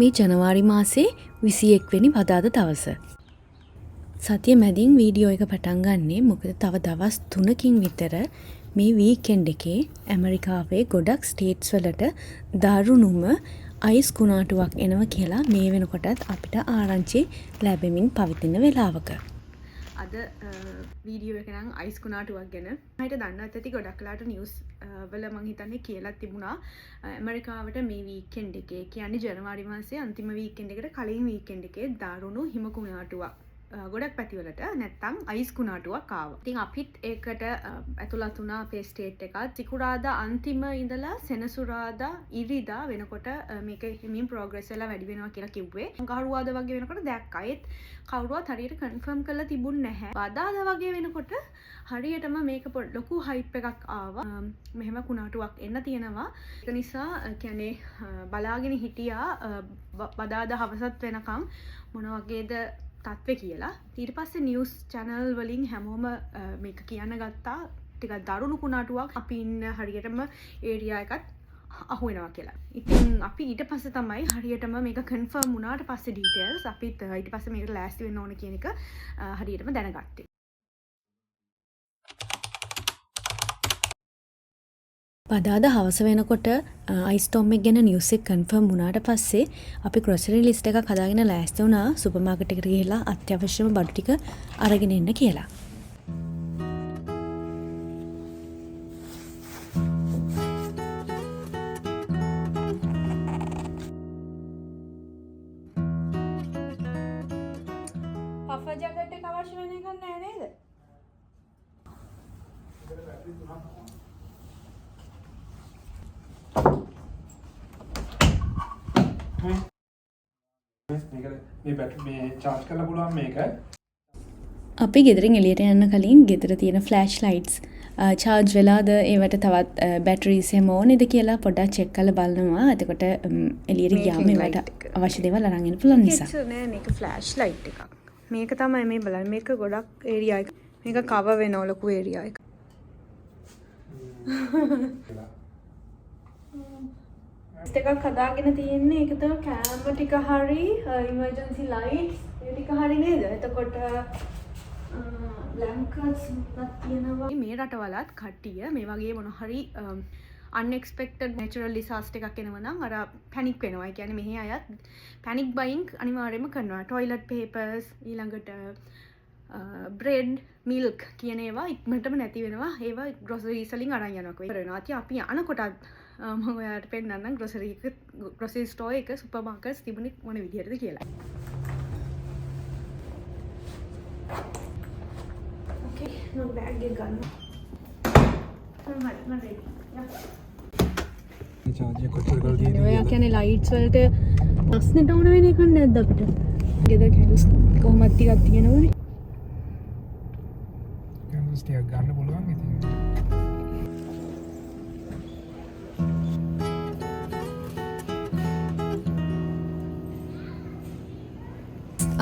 මේ ජනවාරි මාසේ 21 වෙනි බදාදා දවස. සතිය මැදින් වීඩියෝ එක පටන් ගන්නේ මොකද තව දවස් 3කින් විතර මේ වීකෙන්ඩ් එකේ ඇමරිකාවේ ගොඩක් ස්ටේට්ස් වලට දරුණුම අයිස් කුණාටුවක් එනවා කියලා මේ වෙනකොටත් අපිට ආරංචි ලැබෙමින් පවතින වෙලාවක. අද වීඩියෝ එක නම් අයිස් කුණාටුවක් ගැන. මම දන්නත් ඇති ගොඩක් වෙලාට නිවුස් වල මං හිතන්නේ කියලා තිබුණා ඇමරිකාවට මේ වීකෙන්ඩ් එකේ කියන්නේ ජනවාරි මාසයේ අන්තිම වීකෙන්ඩ් එකට කලින් වීකෙන්ඩ් එකේ දරුණු හිම කුණාටුවක් ගොඩක් පැතිවලට නැත්තම් අයිස් කුණාටුවක් ආවා. ඉතින් අපිත් ඒකට ඇතුළත් වුණා අපේ ස්ටේට් එකත් සිකුරාදා අන්තිම ඉඳලා සෙනසුරාදා ඉරිදා වෙනකොට මේක හිමින් ප්‍රෝග්‍රස් වෙලා වැඩි වෙනවා කියලා කිව්වේ. අඟහරුවාදා වගේ වෙනකොට දැක්කා. ඒත් කවුරුවත් හරියට කන්ෆර්ම් කරලා තිබුණ නැහැ. බදාදා වගේ වෙනකොට හරියටම මේක ලොකු හයිප් එකක් ආවා. මෙහෙම කුණාටුවක් එන්න තියෙනවා. ඒක නිසා කියන්නේ බලාගෙන හිටියා බදාදා හවසත් වෙනකම් මොන වගේද තත්ත්වය කියලා. ඊට පස්සේ නිවුස් channel වලින් හැමෝම මේක කියන්න ගත්තා ටිකක් දරුණු කුණාටුවක් අපි ඉන්න හරියටම ඒරියා එකත් අහු වෙනවා කියලා. ඉතින් අපි ඊට පස්සේ තමයි හරියටම මේක කන්ෆර්ම් වුණාට පස්සේ ඩීටේල්ස් අපිත් ඊට පස්සේ මේකට ලෑස්ති වෙන්න ඕන කියන එක හරියටම දැනගත්තේ. බදාදා හවස වෙනකොට අයිස් ස්ටෝම් එක ගැන නිවුස් එක කන්ෆර්ම් වුණාට පස්සේ අපි ග්‍රොසරි ලිස්ට් එකක් හදාගෙන ලෑස්ති වුණා සුපර් මාකට් එකට ගිහලා අත්‍යවශ්‍යම බඩු ටික අරගෙන එන්න කියලා. පෆර් ජැකට් එක අවශ්‍ය වෙන එකක් නෑ නේද? අපි ගෙදරින් එළියට යන්න කලින් ගෙදර තියෙන ෆ්ලෑෂ් ලයිට්ස් චාර්ජ් වෙලාද ඒවට තවත් බැටරිස් එහෙම ඕනේද කියලා පොඩ්ඩක් චෙක් කරලා බලනවා. එතකොට එළියට ගියාම ඒවට අවශ්‍ය දේවල් අරන් එන්න පුළුවන් නිසා. නෑ මේක ෆ්ලෑෂ් ලයිට් එකක්. මේක තමයි මේ බලන්න. මේක ගොඩක් ඒරියා එක. මේක කවර් වෙන ලොකු ඒරියා එක. එකක් හදාගෙන තියෙන්නේ ඒක තමයි කැම ටික හරි ඉමර්ජන්සි ලයිට්ස් ඒ ටික හරි නේද? එතකොට බ්ලැන්කට්ස් උනත් තියෙනවා. මේ රටවලත් කට්ටිය මේ වගේ මොන හරි unexpected natural disaster එකක් එනවා නම් අර පැනික් වෙනවා. ඒ කියන්නේ මෙහි අයත් පැනික් බයින් අනිවාර්යයෙන්ම කරනවා. toilet papers ඊළඟට bread milk කියන ඒවා ඉක්මනටම නැති වෙනවා. ඒවා groceries වලින් අරන් යනවා වෙනවා. ඉතින් අපි අනකොටත් මම ඔයාලට පෙන්නන්නම් grocery store එක සුපර් මාකට්ස් තිබුණේ මොන විදිහටද කියලා. ඕකේ මම බෑග් එක ගන්නවා. මම ready. charge එක කොච්චර කරලා තියෙනවද? ඔයා කියන්නේ ලයිට්ස් වලට ප්‍රශ්නෙට ඕන වෙන එකක් නැද්ද අපිට? ගෙදර කැලුස් කොහොමද ටිකක් තියෙනවනේ. කැලුස් ටිකක් ගන්න පුළුවන් ඉතින්.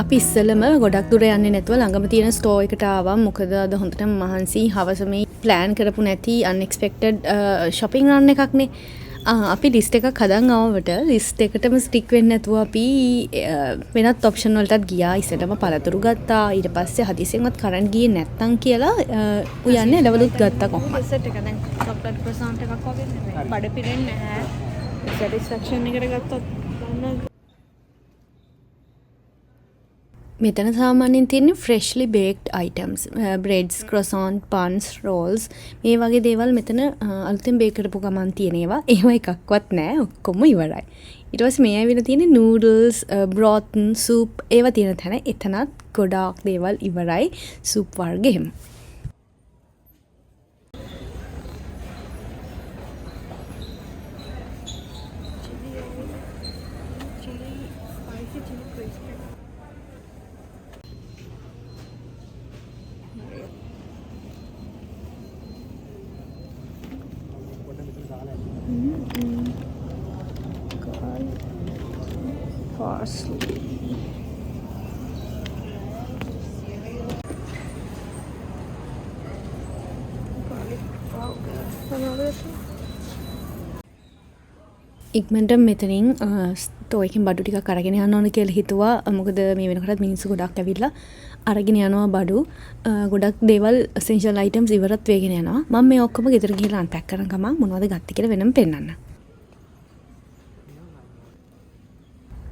අපි ඉස්සෙල්ලම ගොඩක් දුර යන්නේ නැතුව ළඟම තියෙන ස්ටෝර් එකට ආවා. මොකද අද හොඳටම මහන්සි හවස මේ ප්ලෑන් කරපු නැති අන්එක්ස්පෙක්ටඩ් shopping run එකක්නේ. අපි ලිස්ට් එකක් හදන් ආවට ලිස්ට් එකටම ස්ටික් වෙන්නේ නැතුව අපි වෙනත් ඔප්ෂන් වලටත් ගියා. ඉස්සෙල්ලම පළතුරු ගත්තා. ඊට පස්සේ හදිසියෙන්වත් කරන්ට් ගියේ නැත්තම් කියලා උයන්නේ ලෙවලුත් ගත්තා කොහොමද? සෙට් එක දැන් චොක්ලට් ක්‍රොසන්ට් එකක් වගේ නෙමෙයි. බඩ පිරෙන්නේ නැහැ. සැටිස්ෆැක්ෂන් එකට ගත්තොත් ගන්න මෙතන සාමාන්‍යයෙන් තියෙන්නේ freshly baked items breads croissant buns rolls මේ වගේ දේවල් මෙතන අලුතෙන් බේක් කරපු ගමන් තියෙන ඒවා එකක්වත් නැහැ ඔක්කොම ඉවරයි. ඊට පස්සේ මේ ඇවිල්ලා තියෙන්නේ noodles broth soup ඒවා තියෙන තැන එතනත් ගොඩාක් දේවල් ඉවරයි soup වර්ග එහෙම. parsley. Garlic powder. ඉක්මනට මෙතනින් ටෝයකින් බඩු ටිකක් අරගෙන යන්න ඕන කියලා හිතුවා. මොකද මේ වෙනකොටත් මිනිස්සු ගොඩක් ඇවිල්ලා අරගෙන යනවා බඩු. ගොඩක් දේවල් essential items ඉවරත් වෙගෙන යනවා. මම මේ ඔක්කොම ගෙදර ගිහලා unpack කරන ගමන් මොනවද ගත්තේ කියලා වෙනම පෙන්නන්න.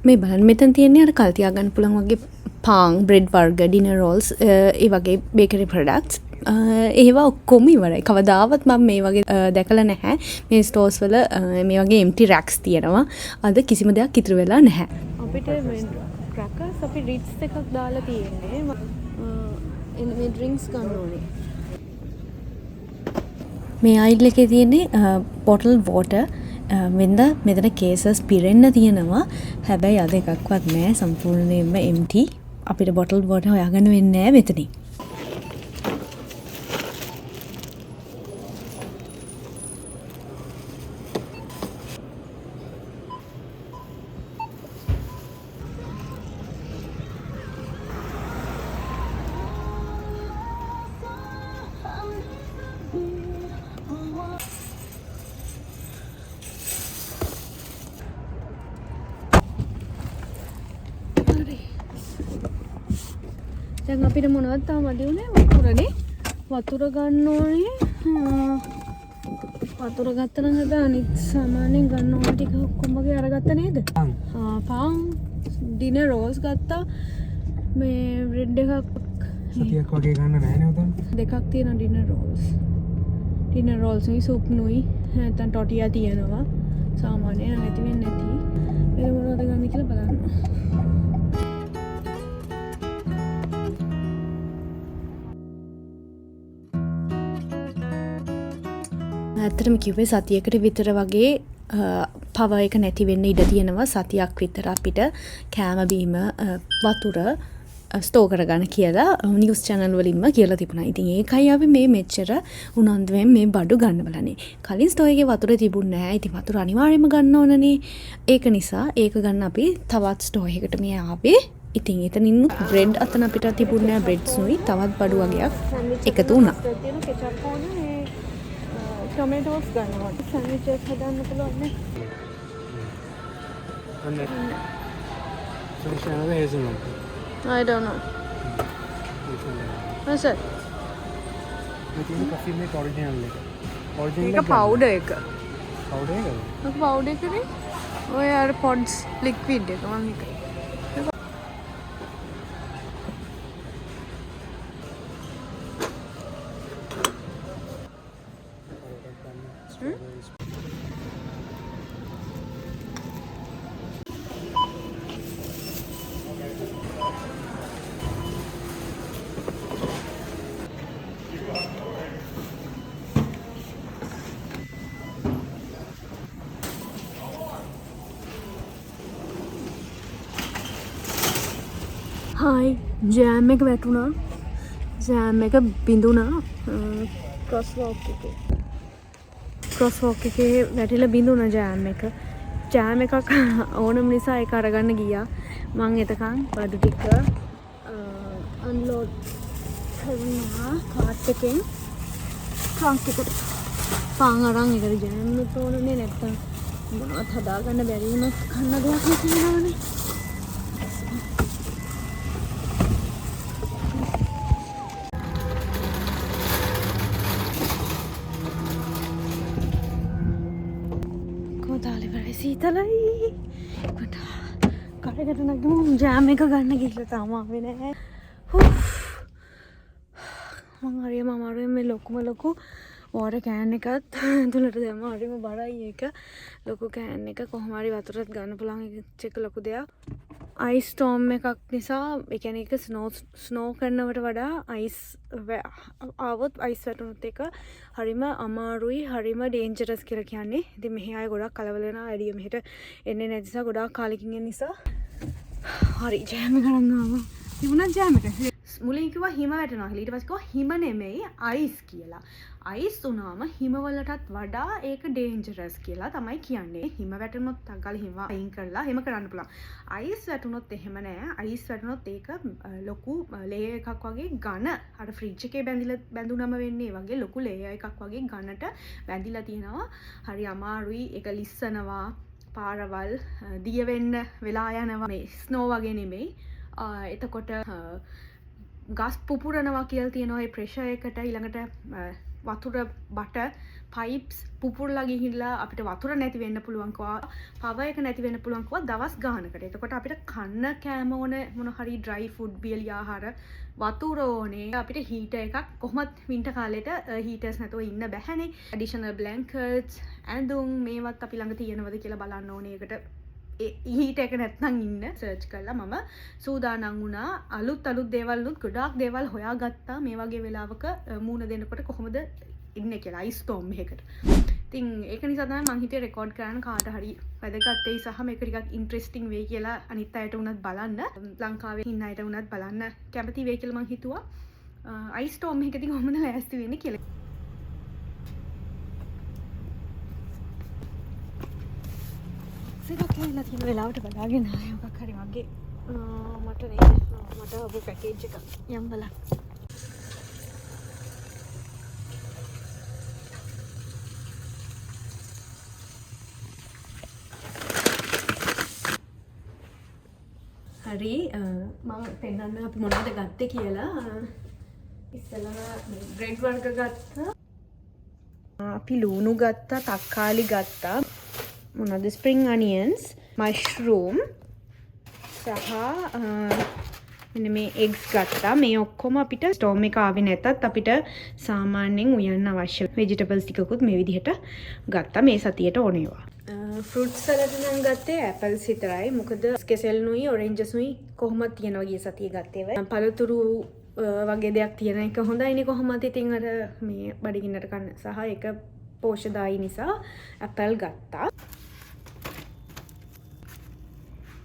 මේ බලන්න මෙතන තියෙන්නේ අර කල් තියාගන්න පුළුවන් වගේ පාන්, බ්‍රෙඩ් වර්ග, ඩිනර් රෝල්ස්, ඒ වගේ බේකරි ප්‍රොඩක්ට්ස්. ඒවා ඔක්කොම ඉවරයි. කවදාවත් මම මේ වගේ දැකලා නැහැ. මේ ස්ටෝර්ස් වල මේ වගේ empty racks තියෙනවා. අද කිසිම දෙයක් ඉතුරු වෙලා නැහැ. අපිට ක්‍රැකර්ස් අපි රිට්ස් එකක් දාලා තියෙන්නේ. මේ ඩ්‍රින්ක්ස් ගන්න ඕනේ. මේ අයිල් එකේ තියෙන්නේ බොටල් වෝටර්. වෙනද මෙතන කේසස් පිරෙන්න තියෙනවා. හැබැයි අද එකක්වත් නැහැ. සම්පූර්ණයෙන්ම empty. අපිට බොටල් වෝටර් හොයාගන්න වෙන්නේ නැහැ මෙතනින්. දැන් අපිට මොනවද තාම මදි උනේ? වතුරනේ. වතුර ගන්න ඕනේ. වතුර ගත්තා නම් හැබැයි අනිත් සාමාන්‍යයෙන් ගන්න ඕන ටික ඔක්කොම වගේ අරගත්ත නේද? පාන් ඩිනර් රෝල්ස් ගත්තා. මේ බ්‍රෙඩ් එකක් සතියක් වගේ ගන්න නැහැ නේ උතන්. දෙකක් තියෙන ඩිනර් රෝල්ස්. ඩිනර් රෝල්ස් නුයි සුප් නුයි නැත්නම් ටොටියා තියෙනවා. සාමාන්‍යයෙන් නැති වෙන්නේ නැති. වෙන මොනවද ගන්න කියලා බලන්න. ඇත්තටම කිව්වේ සතියකට විතර වගේ පව එක නැති වෙන්න ඉඩ තියෙනවා. සතියක් විතර අපිට කෑම බීම වතුර ස්ටෝ කරගන්න කියලා නිවුස් channel වලින්ම කියලා තිබුණා. ඉතින් ඒකයි අපි මේ මෙච්චර උනන්දුවෙන් මේ බඩු ගන්න බලන්නේ. කලින් ස්ටෝ එකේ වතුර තිබුණේ නැහැ. ඉතින් වතුර අනිවාර්යයෙන්ම ගන්න ඕනනේ. ඒක නිසා ඒක ගන්න අපි තවත් ස්ටෝ එකකට මේ ආවේ. ඉතින් එතනින් බ්‍රෙඩ් අතන අපිට තිබුණේ නැහැ. බ්‍රෙඩ්ස් නුයි තවත් බඩු වගේක් එකතු වුණා. टोमेटोस गन्නවා. සෑන්ඩ්විචස් හදන්න පුළුවන් නේ. අනේ. සෝෂානද හේසනවා. I don't know. What's it? මේ කොෆි මේක ඔරිජිනල් එක. ඔරිජිනල් එක පවුඩර් එක. පවුඩර් එකද? ඒක පවුඩර් එකනේ. ඔය අර පොඩ්ස් ලික්විඩ් එක මම එක. හායි ජෑම් එක වැටුණා. ජෑම් එක බිඳුණා. ක්‍රොස් වෝක් එකේ වැටිලා බිඳුණා ජෑම් එක. ජෑම් එකක් ඕනම නිසා ඒක අරගන්න ගියා. මං එතකන් බඩු ටික අන්ලෝඩ් කරනවා කාට් එකෙන්. ට්‍රන්ක් එකට පාන් අරන් ඒකට ජෑම් එක ඕනනේ නැත්තම් මොනවත් හදාගන්න බැරි වුණොත් කන්න දෙයක් නැතිවෙනවනේ. සීතලයි කොට කරකට නැගමු ජෑම් එක ගන්න ගිහලා තාම ආවේ නැහැ. මං හරියම අමාරුවෙන් මේ ලොකු වෝටර් කෑන් එකත් ඇතුළට දැම්මා. හරියම බරයි ඒක. ලොකු කෑන් එක කොහොම හරි වතුරත් ගන්න පුළුවන් එක ලොකු දෙයක්. අයිස් ස්ටෝම් එකක් නිසා ඒ කියන්නේ ඒක ස්නෝ කරනවට වඩා අයිස් ආවොත් අයිස් වැටුනොත් එක හරිම අමාරුයි, හරිම ඩේන්ජරස් කියලා කියන්නේ. ඉතින් මෙහි අය ගොඩක් කලබල වෙනවා. වැඩි මෙහෙට එන්නේ නැති නිසා ගොඩක් කාලෙකින් එන නිසා. හරි ජෑම් එක ගන්න ආවා. තිබුණා ජෑම් එක. මුලින් කිව්වා හිම වැටෙනවා කියලා. ඊට පස්සේ කිව්වා හිම නෙමෙයි අයිස් කියලා. අයිස් වුණාම හිමවලටත් වඩා ඒක ඩේන්ජරස් කියලා තමයි කියන්නේ. හිම වැටුනොත් තංගල හිම අයින් කරලා හිම කරන්න පුළුවන්. අයිස් වැටුනොත් එහෙම නෑ. අයිස් වැටුනොත් ඒක ලොකු ලේයර් එකක් වගේ ඝන අර ෆ්‍රිජ් එකේ බැඳුනම වෙන්නේ වගේ ලොකු ලේයර් එකක් වගේ ඝනට බැඳිලා තියෙනවා. හරි අමාරුයි ඒක ලිස්සනවා. පාරවල් දිය වෙන්න වෙලා යනවා මේ ස්නෝ වගේ නෙමෙයි. එතකොට ගස් පුපුරනවා කියලා තියෙනවා ඒ ප්‍රෙෂර් එකට ඊළඟට වතුර බට පයිප්ස් පුපුරලා ගිහිල්ලා අපිට වතුර නැති වෙන්න පුළුවන් කවා පවර් එක නැති වෙන්න පුළුවන් කවා දවස් ගානකට. එතකොට අපිට කන්න කෑම ඕන මොන හරි ඩ්‍රයි ෆුඩ් බියලි ආහාර වතුර ඕනේ. අපිට හීටර් එකක් කොහොමත් වින්ටර් කාලෙට හීටර්ස් නැතුව ඉන්න බැහැනේ. ඇඩිෂනල් බ්ලැන්කට්ස් ඇඳුම් මේවත් අපි ළඟ තියෙනවද කියලා බලන්න ඕනේ. ඒකට හීට එක නැත්නම් ඉන්න සර්ච් කරලා මම සූදානම් වුණා. අලුත් දේවල්නුත් ගොඩාක් දේවල් හොයාගත්තා මේ වගේ වෙලාවක මූණ දෙනකොට කොහොමද ඉන්නේ කියලා අයිස් ස්ටෝම් එකකට. ඉතින් ඒක නිසා තමයි මං හිතේ රෙකෝඩ් කරන්න කාට හරි වැදගත් වෙයි සහ මේක ටිකක් ඉන්ටරෙස්ටිං වෙයි කියලා අනිත් අයට උනත් බලන්න ලංකාවේ ඉන්න අයට උනත් බලන්න කැමති වෙයි කියලා මං හිතුවා. අයිස් ස්ටෝම් එකකින් කොහොමද ලෑස්ති වෙන්නේ කියලා. සිරක් කියලා තියෙන වෙලාවට බලාගෙන මොකක් හරි වගේ මට ඔබ පැකේජ් එක යම් බලන්න. හරි මම පෙන්නන්න අපි මොනවද ගත්තේ කියලා. ඉස්සෙල්ලා බ්‍රෙඩ් වර්ග ගත්තා. අපි ලුණු ගත්තා, තක්කාලි ගත්තා. මොනවද ස්ප්‍රිං අනියන්ස්, මෂ්රූම් සහ මෙන්න මේ එග්ස් ගත්තා. මේ ඔක්කොම අපිට ස්ටෝම් එක ආවේ නැතත් අපිට සාමාන්‍යයෙන් උයන්න අවශ්‍ය වෙජිටබල්ස් ටිකකුත් මේ විදිහට ගත්තා මේ සතියට ඕනේවා. ෆෘට් සලාඩ් නම් ගත්තේ ඇපල්ස් විතරයි. මොකද ස්කෙසෙල්නුයි ඔරෙන්ජස්නුයි කොහොමද තියනවා ගිය සතියේ ගත්තේ වෙයි. පළතුරු වගේ දෙයක් තියෙන එක හොඳයිනේ කොහොමද. ඉතින් අර මේ බඩගින්නට කන්න සහ ඒක පෝෂ්‍යදායී නිසා ඇපල් ගත්තා.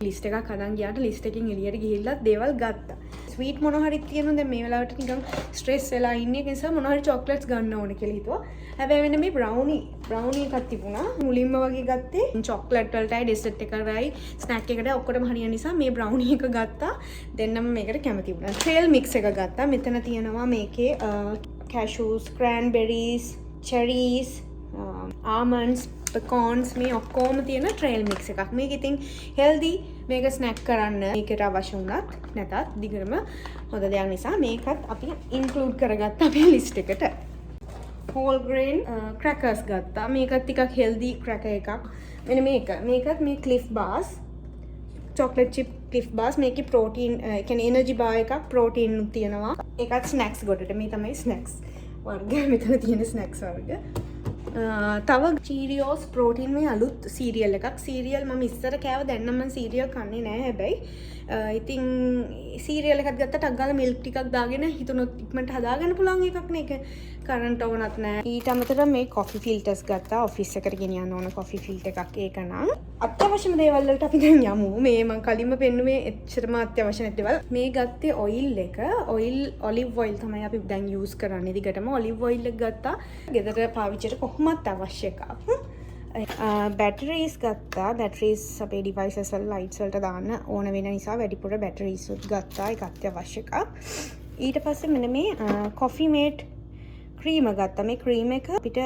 ලිස්ට් එකක් හදන් ගියාට ලිස්ට් එකකින් එළියට ගිහිල්ලා දේවල් ගත්තා. ස්වීට් මොන හරි තියෙනවා දැන් මේ වෙලාවට නිකන් ස්ට්‍රෙස් වෙලා ඉන්නේ ඒ නිසා මොන හරි චොක්ලට්ස් ගන්න ඕනේ කියලා හිතුවා. හැබැයි වෙන මේ බ්‍රවුනි එකක් තිබුණා. මුලින්ම වගේ ගත්තේ චොක්ලට් වලටයි ඩෙසර්ට් එකකටයි ස්නැක් එකට ඔක්කොටම හරියන නිසා මේ බ්‍රවුනි එක ගත්තා. දෙන්නම මේකට කැමති වුණා. ට්‍රේල් මික්ස් එක ගත්තා. මෙතන තියෙනවා මේකේ කැෂූස්, ක්‍රෑන්බෙරිස්, චෙරීස්, ආමන්ඩ්ස්, පෙකෝන්ස් මේ ඔක්කොම තියෙන ට්‍රේල් මික්ස් එකක්. මේක ඉතින් හෙල්දි මේක ස්නැක් කරන්න මේකට අවශ්‍ය වුණත් නැතත් දිගටම හොඳ දෙයක් නිසා මේකත් අපි ඉන්ක්ලූඩ් කරගත්තා අපේ ලිස්ට් එකට. හෝල් ග්‍රේන් ක්‍රැකර්ස් ගත්තා. මේකත් ටිකක් හෙල්දි ක්‍රැකර් එකක්. මෙන්න මේකත් මේ ක්ලිෆ් බාර්ස් චොක්ලට් චිප් ක්ලිෆ් බාර්ස් මේකේ ප්‍රෝටීන් කියන්නේ එනර්ජි බාර් එකක් ප්‍රෝටීන් උත් තියෙනවා. ඒකත් ස්නැක්ස් ගොඩට මේ තමයි ස්නැක්ස් වර්ග මෙතන තියෙන ස්නැක්ස් වර්ග. තව චීරියෝස් ප්‍රෝටීන් මේ අලුත් සීරියල් එකක්. සීරියල් මම ඉස්සර කෑව දැන් නම් මම සීරියල් කන්නේ නැහැ හැබැයි ඉතින් සීරියල් එකක් ගත්තා ටක් ගාලා මිල්ක් ටිකක් දාගෙන හිතුනොත් ඉක්මනට හදාගන්න පුළුවන් එකක් නේ. ඒක කරන්ට් ඕනත් නැහැ. ඊට අමතරව මේ කොෆි ෆිල්ටර්ස් ගත්තා. ඔෆිස් එකට ගෙනියන්න ඕන කොෆි ෆිල්ටර් එකක්. ඒක නම් අත්‍යවශ්‍යම දේවල් වලට අපි දැන් යමු. මේ මම කලින්ම පෙන්නුවේ එච්චරම අත්‍යවශ්‍ය නැති දේවල්. මේ ගත්තේ ඔයිල් එක. ඔලිව් ඔයිල් තමයි අපි දැන් යූස් කරන්නේ. දිගටම ඔලිව් ඔයිල් එක ගත්තා. ගෙදර පාවිච්චියට කොහොමත් අවශ්‍ය එකක්. බැටරීස් ගත්තා. බැටරීස් අපේ ඩිවයිසස් වල ලයිට්ස් වලට දාන්න ඕන වෙන නිසා වැඩිපුර බැටරීස් උත් ගත්තා. ඒක අත්‍යවශ්‍ය එකක්. ඊට පස්සේ මෙන්න මේ කොෆි මේට් ක්‍රීම ගත්තා. මේ ක්‍රීම එක අපිට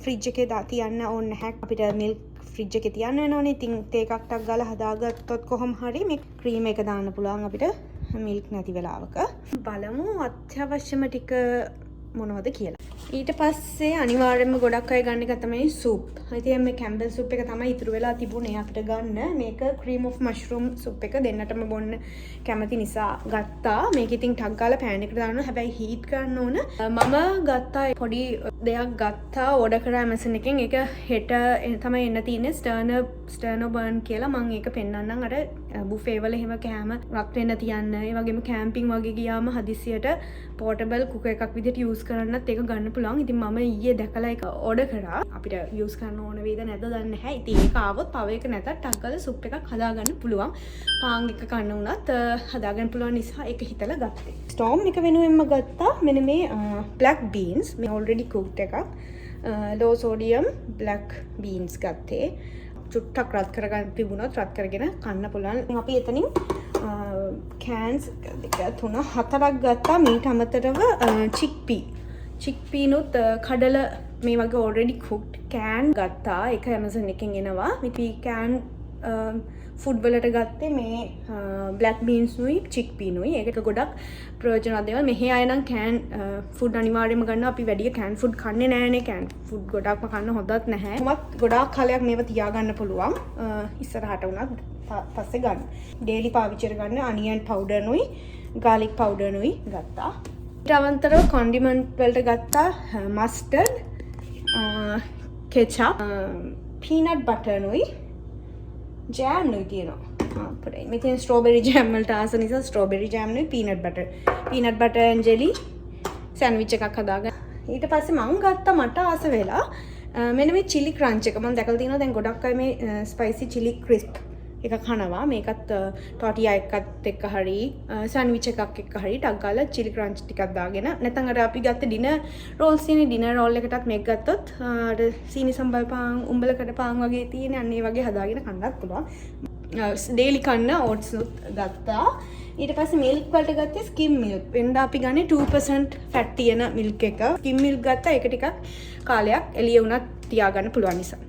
ෆ්‍රිජ් එකේ තියන්න ඕනේ නැහැ. අපිට මිල්ක් ෆ්‍රිජ් එකේ තියන්න වෙනවනේ. ඉතින් තේ එකක් ටක් ගාලා හදාගත්තොත් කොහොම හරි මේ ක්‍රීම එක දාන්න පුළුවන් අපිට මිල්ක් නැති වෙලාවක. බලමු අත්‍යවශ්‍යම ටික මොනවද කියලා. ඊට පස්සේ අනිවාර්යයෙන්ම ගොඩක් අය ගන්න එක තමයි සූප්. ඉතින් මේ කැම්බල් සූප් එක තමයි ඉතුරු වෙලා තිබුණේ අපිට ගන්න. මේක ක්‍රීම් ඔෆ් මෂ්රූම් සූප් එක දෙන්නටම බොන්න කැමති නිසා ගත්තා. මේක ඉතින් ටක් ගාලා පෑන් එකට දානවා. හැබැයි හීට් කරන්න ඕන. මම ගත්තා පොඩි දෙයක් ගත්තා ඕඩර් කරා Amazon එකෙන්. ඒක හෙට තමයි එන්න තියෙන්නේ ස්ටර්නෝ බර්න් කියලා. මම ඒක පෙන්නන්නම්. අර බුෆේ වල එහෙම කෑම රත් වෙන්න තියන්න. ඒ වගේම කැම්පින් වගේ ගියාම හදිසියට පෝටබල් කුකර් එකක් විදිහට යූස් කරන්නත් ඒක ගන්න පුළුවන්. ඉතින් මම ඊයේ දැකලා ඒක ඕඩර් කරා. අපිට යූස් කරන්න ඕන වේද නැද්ද දන්නේ නැහැ. ඉතින් ඒක ආවොත් පව එක නැතත් ටක් ගාලා සුප් එකක් හදාගන්න පුළුවන්. පාන් එක කන්න උනත් හදාගන්න පුළුවන් නිසා ඒක හිතලා ගත්තේ. ස්ටෝම් එක වෙනුවෙන්ම ගත්තා මෙන්න මේ බ්ලැක් බීන්ස්. මේ ඔල්රෙඩි කුක්ඩ් එකක්. ලෝ සෝඩියම් බ්ලැක් බීන්ස් ගත්තේ. චුට්ටක් රත් කරගන්න තිබුණොත් රත් කරගෙන කන්න පුළුවන්. අපි එතනින් කෑන්ස් 2 3 4ක් ගත්තා. මීට අමතරව චික්පී චික්පීනුත් කඩල මේ වගේ already cooked කෑන් ගත්තා. ඒක Amazon එකෙන් එනවා. අපි කෑන් ෆුඩ් වලට ගත්තේ මේ බ්ලැක් බීන්ස් නුයි චික්පී නුයි. ඒකට ගොඩක් ප්‍රයෝජනවත් දේවල්. මෙහි අය නම් කෑන් ෆුඩ් අනිවාර්යයෙන්ම ගන්නවා. අපි වැඩි කෑන් ෆුඩ් කන්නේ නැහැනේ. කෑන් ෆුඩ් ගොඩක්ම කන්න හොඳත් නැහැ. කොහොමත් ගොඩාක් කාලයක් මේව තියාගන්න පුළුවන්. ඉස්සරහට උනත් පස්සේ ගන්න. ඩේලි පාවිච්චියට ගන්න අනියන් පවුඩර් නුයි garlic powder නුයි ගත්තා. ඊට අමතරව condiment වලට ගත්තා mustard, ketchup, peanut butter නුයි jam නුයි තියෙනවා. අපිට මේ තියෙන strawberry jam වලට ආස නිසා strawberry jam නුයි peanut butter and jelly sandwich එකක් හදාගන්න. ඊට පස්සේ මම ගත්තා මට ආස වෙලා මෙන්න මේ chili crunch එක. මම දැකලා තියෙනවා දැන් ගොඩක් අය මේ spicy chili crisp එක කනවා. මේකත් ටොටියා එකත් එක්ක හරි සෑන්ඩ්විච් එකක් එක්ක හරි ටක් ගාලා chili crunch ටිකක් දාගෙන නැත්නම් අර අපි ගත්ත ඩිනර් රෝල්ස් තියෙන ඩිනර් රෝල් එකටත් මේක ගත්තොත් අර සීනි සම්බල් පාන් උඹලකට පාන් වගේ තියෙන අන්න ඒ වගේ හදාගෙන කන්නත් පුළුවන්. ඩේලි කන්න ඕට්ස් ගත්තා. ඊට පස්සේ මිල්ක් වලට ගත්තේ skim milk. වෙනදා අපි ගන්නේ 2% fat තියෙන milk එක. skim milk ගත්තා. ඒක ටිකක් කාලයක් එළිය වුණත් තියාගන්න පුළුවන් නිසා.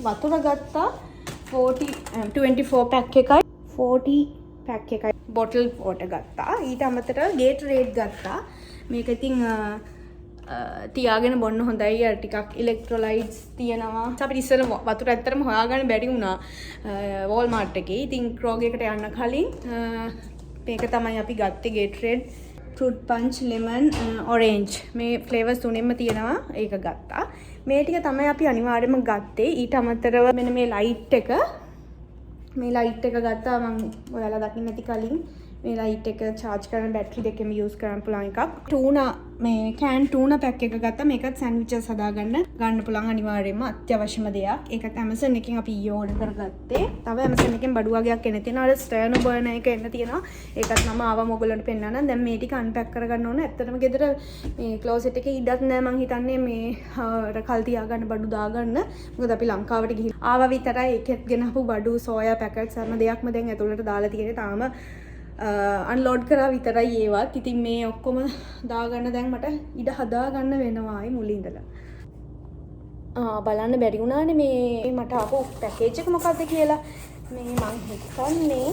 වතුර ගත්තා 24 පැක් එකයි 40 පැක් එකයි බොටල් වෝටර් ගත්තා. ඊට අමතරව Gatorade ගත්තා. මේක ඉතින් තියාගෙන බොන්න හොඳයි. අර ටිකක් ඉලෙක්ට්‍රොලයිට්ස් තියෙනවා. අපිට ඉස්සර වතුර ඇත්තටම හොයාගන්න බැරි වුණා Walmart එකේ. ඉතින් Kroger එකට යන්න කලින් මේක තමයි අපි ගත්තේ Gatorade fruit punch lemon orange මේ flavors තුනෙන්ම තියෙනවා. ඒක ගත්තා. මේ ටික තමයි අපි අනිවාර්යයෙන්ම ගත්තේ. ඊට අමතරව මෙන්න මේ ලයිට් එක ගත්තා. මම ඔයාලා දකින්න ඇති කලින් මේ ලයිට් එක charge කරන බැටරි දෙකෙම use කරන්න පුළුවන් එකක්. ටූනා මේ can tuna pack එක ගත්තා. මේකත් sandwiches හදාගන්න ගන්න පුළුවන් අනිවාර්යයෙන්ම අත්‍යවශ්‍යම දෙයක්. ඒකත් Amazon එකෙන් අපි order කරගත්තේ. තව Amazon එකෙන් බඩු වගේක් එන්න තියෙනවා. අර ස්ටර්නෝ බර්නර් එක එන්න තියෙනවා. ඒකත් මම ආවම ඔයගොල්ලන්ට පෙන්නන්නම්. දැන් මේ ටික unpack කරගන්න ඕන. ඇත්තටම ගෙදර මේ closet එකේ ඉඩක් නැහැ. මං හිතන්නේ මේ අර කල් තියාගන්න බඩු දාගන්න. මොකද අපි ලංකාවට ගිහින් ආවා විතරයි ඒකෙත් ගෙනහපු බඩු සෝයා පැකට්ස් හැම දෙයක්ම දැන් ඇතුළට දාලා තියෙන්නේ. තාම අන්ලෝඩ් කරා විතරයි ඒවත්. ඉතින් මේ ඔක්කොම දාගන්න දැන් මට ඉඩ හදාගන්න වෙනවායි මුලින්දලා. බලන්න බැරි වුණානේ මේ මට ආපු පැකේජ් එක මොකක්ද කියලා. මේ මං හිතන්නේ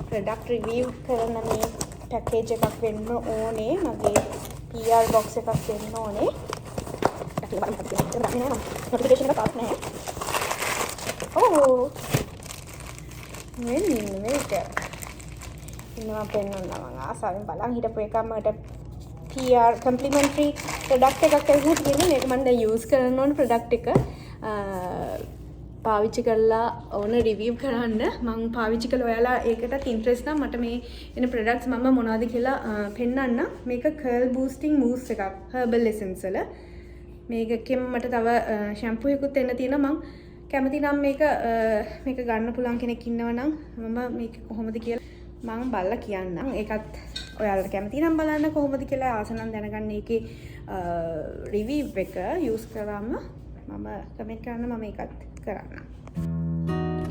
ප්‍රොඩක්ට් රිවිව් කරන මේ පැකේජ් එකක් වෙන්න ඕනේ. මගේ PR බොක්ස් එකක් වෙන්න ඕනේ. නොටිෆිකේෂන් එකක් ආත් නැහැ. ඕ මෙන්න මේක ඉන්නවා පෙන්වන්න මම ආසාවෙන් බලන් හිටපු එක මට PR complimentary product එකක් ඇවිත් තියෙනවා. මේක මම දැන් use කරන්න ඕන product එක. පාවිච්චි කරලා ඕන රිවිව් කරන්න. මම පාවිච්චි කළා. ඔයාලා ඒකටත් ඉන්ට්‍රෙස්ට් නම් මට මේ එන products මම මොනවද කියලා පෙන්වන්න. මේක curl boosting mousse එකක් herbal essence වල. මේකෙන් මට තව shampoo එකකුත් එන්න තියෙනවා. මම කැමති නම් මේක ගන්න පුළුවන් කෙනෙක් ඉන්නව නම් මම මේක කොහොමද කියලා මම බලලා කියන්නම්. ඒකත් ඔයාලට කැමති නම් බලන්න කොහොමද කියලා ආස නම් දැනගන්න. ඒකේ රිවිව් එක යූස් කරාම මම කමෙන්ට් කරන්න මම ඒකත් කරන්නම්.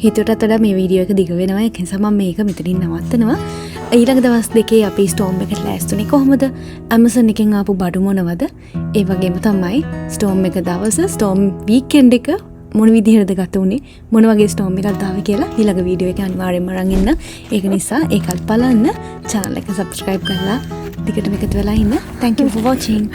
හිතුවටත් වඩා මේ වීඩියෝ එක දිග වෙනවා. ඒක නිසා මම මේක මෙතනින් නවත්තනවා. ඊළඟ දවස් දෙකේ අපි ස්ටෝම් එකට ලෑස්තුනේ කොහොමද? Amazon එකෙන් ආපු බඩු මොනවද? ඒ වගේම තමයි ස්ටෝම් එක දවස ස්ටෝම් වීකෙන්ඩ් එක මොන විදිහටද ගත උනේ, මොන වගේ ස්ටෝම් එකක්ද ආවේ කියලා ඊළඟ වීඩියෝ එකේ අනිවාර්යෙන්ම අරන් ඉන්න. ඒක නිසා ඒකත් බලන්න. channel එක subscribe කරලා දිගටම එකතු වෙලා ඉන්න. Thank you for watching.